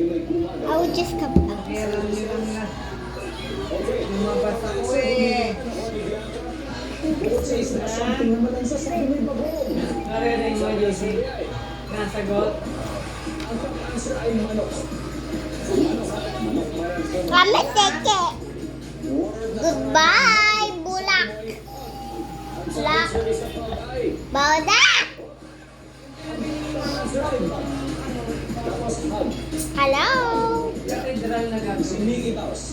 I would just come back. Hirang na. Lumabas ako eh. Narinig mo, Josie? Nasagot? Kami seke. Goodbye, bulak. Bulak. Bawda. Hello. Katedral na gabi.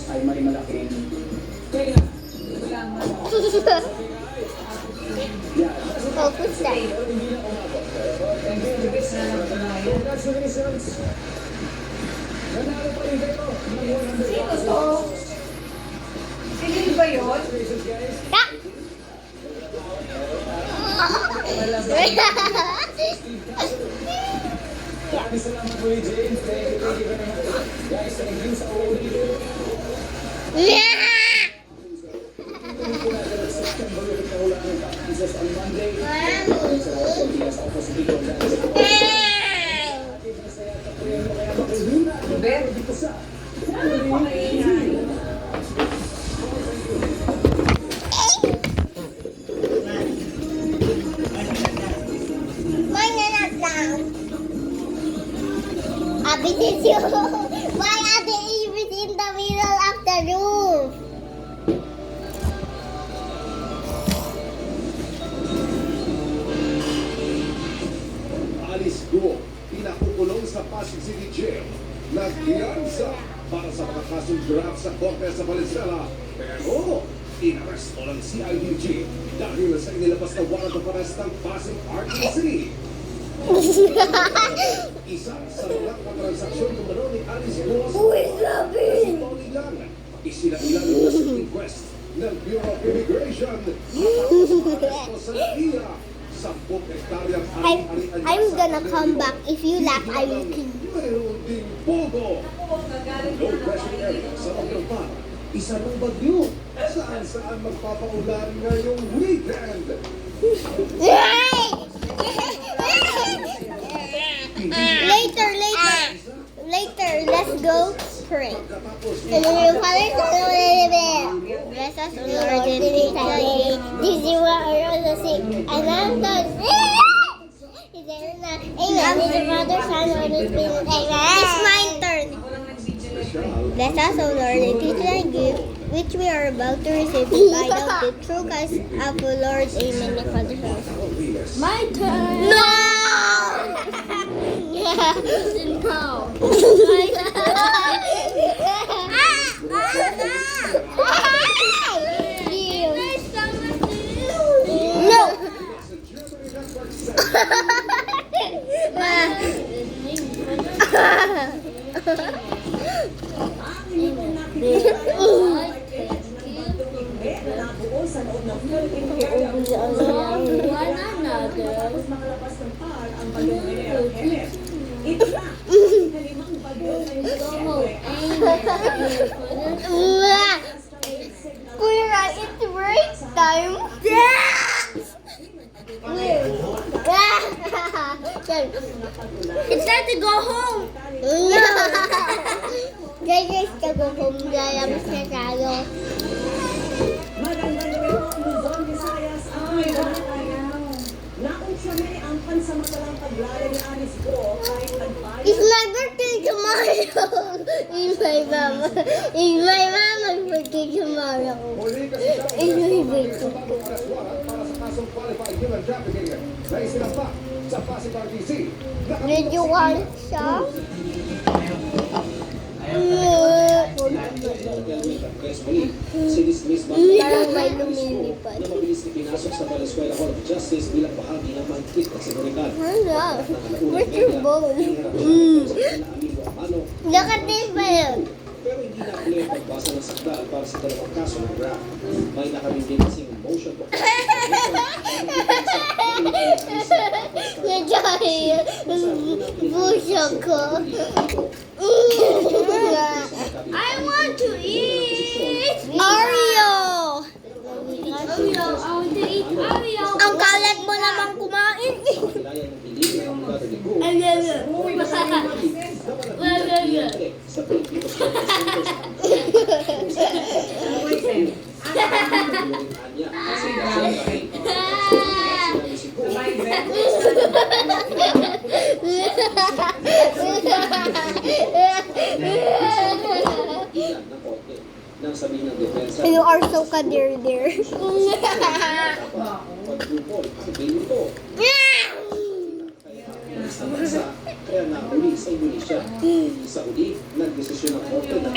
Ay may malaking Focus tayo. Ibig na lang tumayo. Sino to? Silil ba yun? Ta. Maraming salamat po, James. Thank you very much. Guys, thank you sa Ben, ano pa kaingay? Abi did you? Why are they even in the middle of the roof? Alice Guo, pinakukulong sa Pasig City Jail. Nagpiyansa para sa mga kasong draft sa Korte sa Valenzuela. Pero, inaresto ng CIDG dahil sa inilabas na warrant of arrest ng Pasig RTC. Isa sa mga katransaksyon ng mano ni Alice Guo sa Tony Lang. Isinailalim na sa inquest ng Bureau of Immigration matapos maaresto sa NIA. 10 hektaryang I'm gonna come back. If you laugh, I will kill you. Mayroon ding pogo. Low pressure area sa October. Isa ng bagyo. Saan magpapaulan ngayong weekend. Later, let's go pray. And then your father said, bless us, O Lord, and teach us. This is what I also say. And I'm done. Amen. In the Father, Son, Holy Spirit. Amen. It's my turn. Bless us, O Lord, and teach us gift, which we are about to receive the light of the true Christ of the Lord. Amen. The Father, Son, Holy Spirit. My turn. No! Kuya, it's break time. It's time to go home. Guys, to go home. Lalabas na tayo. Magandang gabi po, Luzon, Visayas, at Mindanao. Naunsyame ang pansamantalang paglaya ni Alice Guo kahit nagpayo. It's my birthday tomorrow. It's my mama's birthday tomorrow. Muli kasi siya It's my ang birthday. arrest warrant para sa kasong qualified human trafficking na isinampa sa Pasig RTC. Did you want some? Parang may lumilipad. na mabilis ipinasok sa Valenzuela Hall of Justice bilang bahagi ng mahigpit na seguridad. Hala, where's your bowl? Nakatin pa yun. Pero hindi na clear pagbasa ng sakta para sa dalawang kaso ng draft. May nakabindin kasing motion to Nadaya, puso ko. I want to eat Oreo! Oreo, I want to eat Oreo. Ang kalat mo naman kumain. Kailangan ng piling ng abogado ni Guo. Ano? Siyempre, sa Pilipinas Center sa Anya. Kasi sinabi si Go. Ilan na korte nang sabihin ng depensa. You are so kadir-dir. Pagpupol ang baby ko. Sa bansa, kaya nahuli sa Indonesia. Sa uli, nagdesisyon ng korte na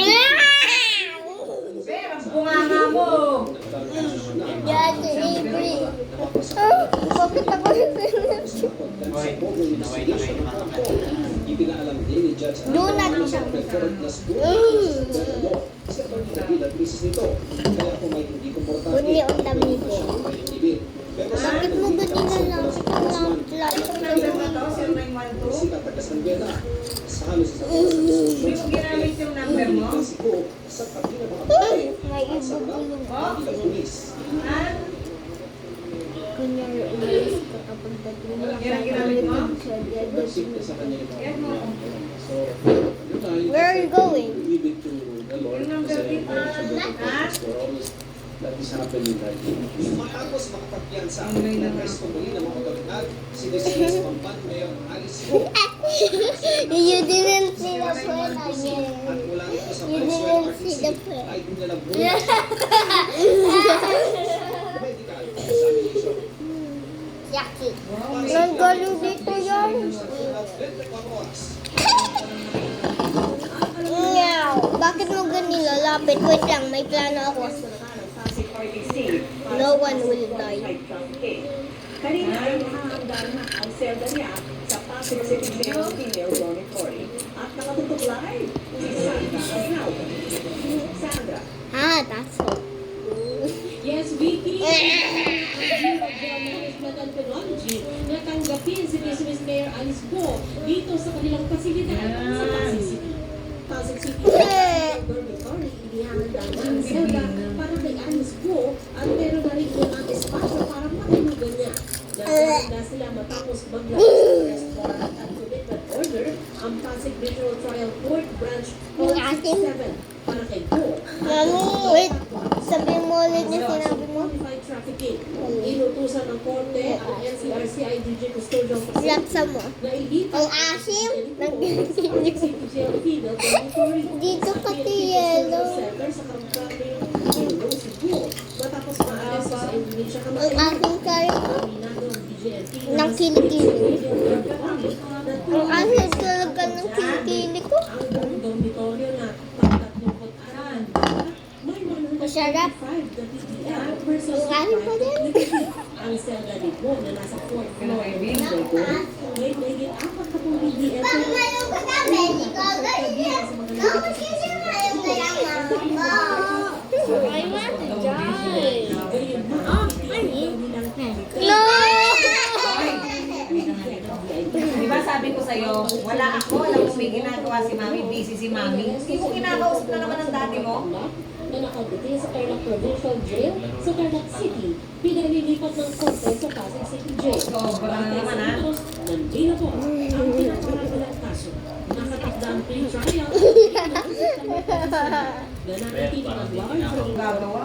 Bunganga mo! Yan, si Avery. Bakit ako Ipinaalam din ni Judge Donut. sa Preferred na school. Sa pagkakabila at krisis nito. Kaya kung may hindi komportable, Bunyi ang dami ko. siya ang pag-ibig. Pero sa Bakit mo ba dinalang si Katagas ng Beda, sa halos sa oras ng Hindi mo ginamit yung number mo? kasi ko sa tabi ng mga babae May at sa ibubulong mga ilang pulis. Kunyari, umalis ka kapag dating mo. Yan ang ginamit mo? Nagsikta sa kanya yung mga So, yun na, yun Where are you going? leave it to the Lord kasi that is happening right now. Matapos makapagpiyansa ng resto muli ng mga otoridad, sinisiyas Pampan Mayor Alice Go. You didn't see the point again. At mula nito sa You Venezuela didn't see the point. ay dinalabunan medical examination. Yaki. Ang galing dito yan. Meow. Bakit mo ganun lalapit? Wait lang, may plano ako. No one will die. Kanina ay nakahandaan na ang selda niya sa Pasig City Jail Female Dormitory. At nakatutok live si Sandra Aznaw. Sandra. That's all. Yes, Vicky. Management and Technology na tanggapin si Miss Mayor Alice Go dito sa kanilang pasilidad sa Pasig City. Pasig City Dormitory, inihahanda na ang selda para kay Alice Go at meron na rin ang espasyo para matulugan niya. Nagsalanda sila matapos mag-arrest warrant at commitment order ang Pasig Regional Trial Court Branch 467 para kay Go. Mami, wait. Sabihin mo ulit yung sinabi mo. Qualified trafficking. Inutusan ng korte ang NCRC IDG Custodial Facility Laksa mo. na ilipat Ang asim. City Jail Female Dormitory Dito sa pati PNP yellow. Center sa Karamkaming Ilong, Cebu. Matapos maalis sa Indonesia Ang kamay. asim kayo. Aminado ang DJNP Ng kilikili. Ang Ang asim talaga ng kilikili ko. ang buong dormitoryo na pagtatlungkot-aran. May 155 Masarap. na DDL versus Ang asim pa din. ang selda dito na nasa 4th floor ng window ko, may mahigit 4 na pong DDL sa mga No! Di ba sabi ko sa'yo, wala ako, alam mo may ginagawa si Mami, busy si Mami. Hindi mo kinakausap na naman ang daddy mo. na nakadetain sa Tarlac Provincial Jail sa Tarlac City, pinalilipat ng korte sa Pasig City Jail. Sobra na naman, ha? Nandito po ang pinaparapalang kaso. Nakatakda ang pre-trial na nakitinig ang large Ang gagawa.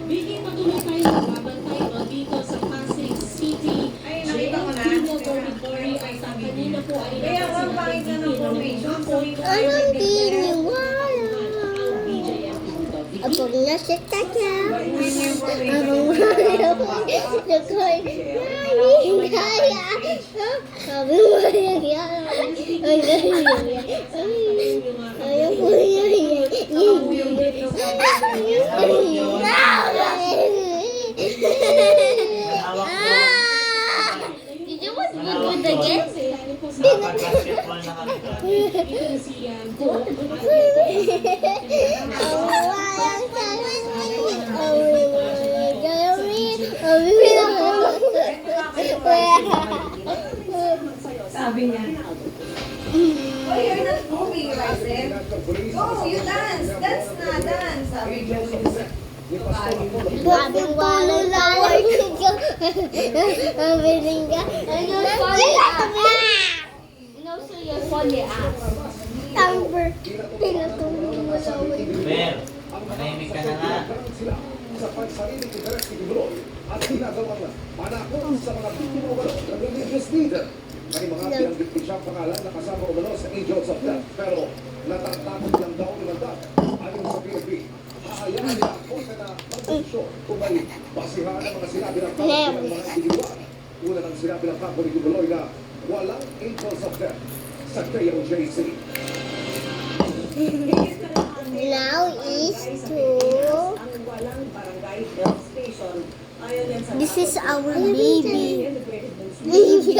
Bigay patuloy tayo magbabantay dito sa Pasig City. Ay, nakita ko na. Female dormitory ay sa kanina po ay Kaya ang pangit na ng formation, kung ito ay Anong nagdidikit. diniwala? ang BJMP dito. Apog na si Tata. Hindi niya yung formation. Abang wala ko. Nakoy. Mami, kaya. Sabi mo yung yan. Ay, ayaw ko yan. Did you want to do it again? Sabi niya, oh, you're not moving, Ryzen. Go, you dance. Dance na, dance. Sabi niya. Abang wala tayo. Abang ka. And also your only us. Number. Tinutulong mo na Ber, manahimik ka na nga. Sila sa pagsariling interes ni Kibuloy at ginagawang panakot sa mga biktima umano ng religious leader. May mga pinanggit siyang pangalan na kasama umano sa Angels of Death. Pero natatakot lang daw ni Mandat. Ayon sa PNP, haayaan niya ang korte na mag-desisyon kung may basihan ang mga sinabi ng kampo ng mga individual. Una nang sinabi ng kampo ni Kibuloy na walang Angels of Death sa KOJC. Now is to... Ang walang barangay health station. Ayon yan sa This is our baby. Baby.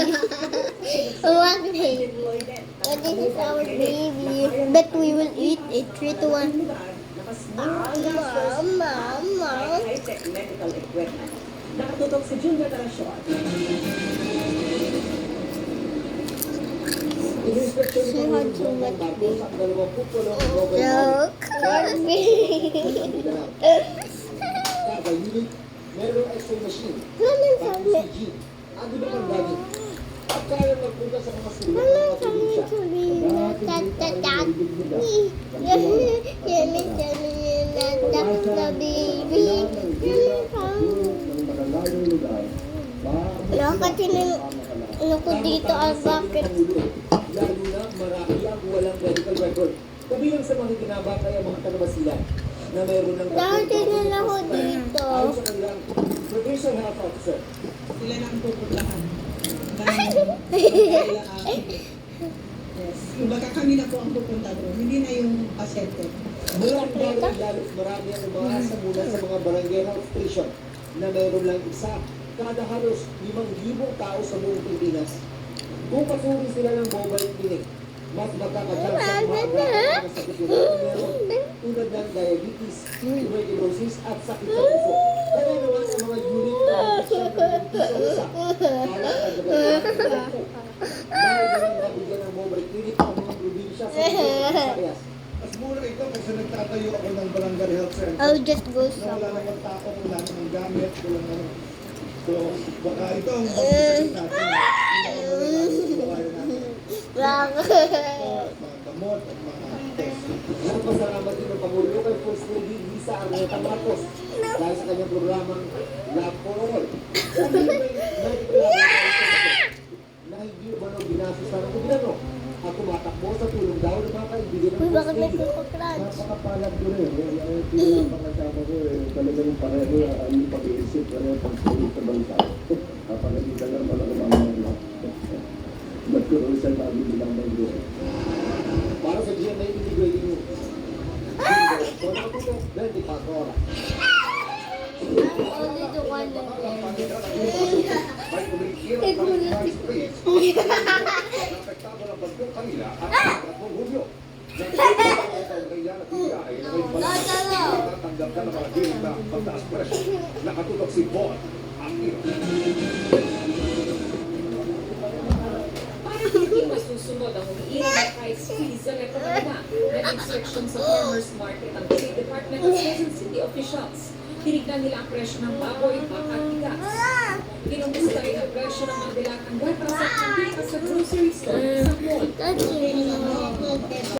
What baby? But this is our baby. But we will eat it 3 to 1. Mama. high-tech medical equipment. Nakatutok si Junior Tarasyon. She had too much baby. Joke. Kada unit, merong x-ray machine. Naman Tapos sabi. si Jeep. Ando ba ang dami? At kaya magpunta sa mga sila Naman na sabi matulog siya. sabi na tatatat. Yamin sabi na tatatat na baby. Naman sabi. Nakatingin ako dito ang bakit. Lalo na marami ang walang medical record. Kabilang sa mga kinabakay ang mga taga-Basilan na mayroon ng Nakatingin ako dito. ayon sa kanilang provincial health officer. Sila na ang pupuntahan. Yes. Kumbaga kami na po ang pupunta doon. Hindi na yung pasyente. Maraming bagay lalo marami ang umaasa mula sa mga barangay health station na mayroon lang isa kada halos 5,000 tao sa buong Pilipinas. Kung pasuri sila ng mobile clinic, mas magkakadang sa mga mga sakit na meron tulad ng diabetes, tuberculosis at sakit sa puso. Kaya naman ang mga unit na isa-isa para sa dahil naman nabigyan ng mobile clinic ang mga probinsya sa Visayas. Mas mura ito kasi nagtatayo ako ng barangay health center. I'll just go Na wala somewhere. namang tao, wala namang gamit, wala namang... So, baka ito ang pagkakas natin. Babayan natin. Mga gamot at mga test. Nagpasalamat din ang Pangulo kay First Lady Lisa Arneta Marcos dahil sa kanyang programang Lab for All. Sabi may medical laboratory na hindi umano ginastos ng gobyerno at tumatakbo sa tulong daw ng mga kaibigan ng Uy, bakit may First Lady. Coco Crunch? Napakapalag ko rin. Yung pangkasama ko, talagang pareho ang pag-iisip, pareho pag-iisip sa bansa. Napakagita lang pala ko mga ba't ko rin sa tabi bilang banyo. Para sa GMA Integrating News. So, nakatutok 24 oras. Only the one of them. May kumikira pa rin price freeze. Apektado ng bagyong kanila at ang Hulyo. Natanggap ka ng mga hiling na pagtaas presyo. Nakatutok si Bon Aquino. Para hindi masusunod ang umiiral na price freeze sa Metro Manila, nag-instruction sa farmers market ang State Department at Quezon City officials. Tinignan nila ang presyo ng baboy, baka at bigas. Kinumusta rin ang presyo ng mga dilatang gata sa pagkita sa grocery store sa mall. That's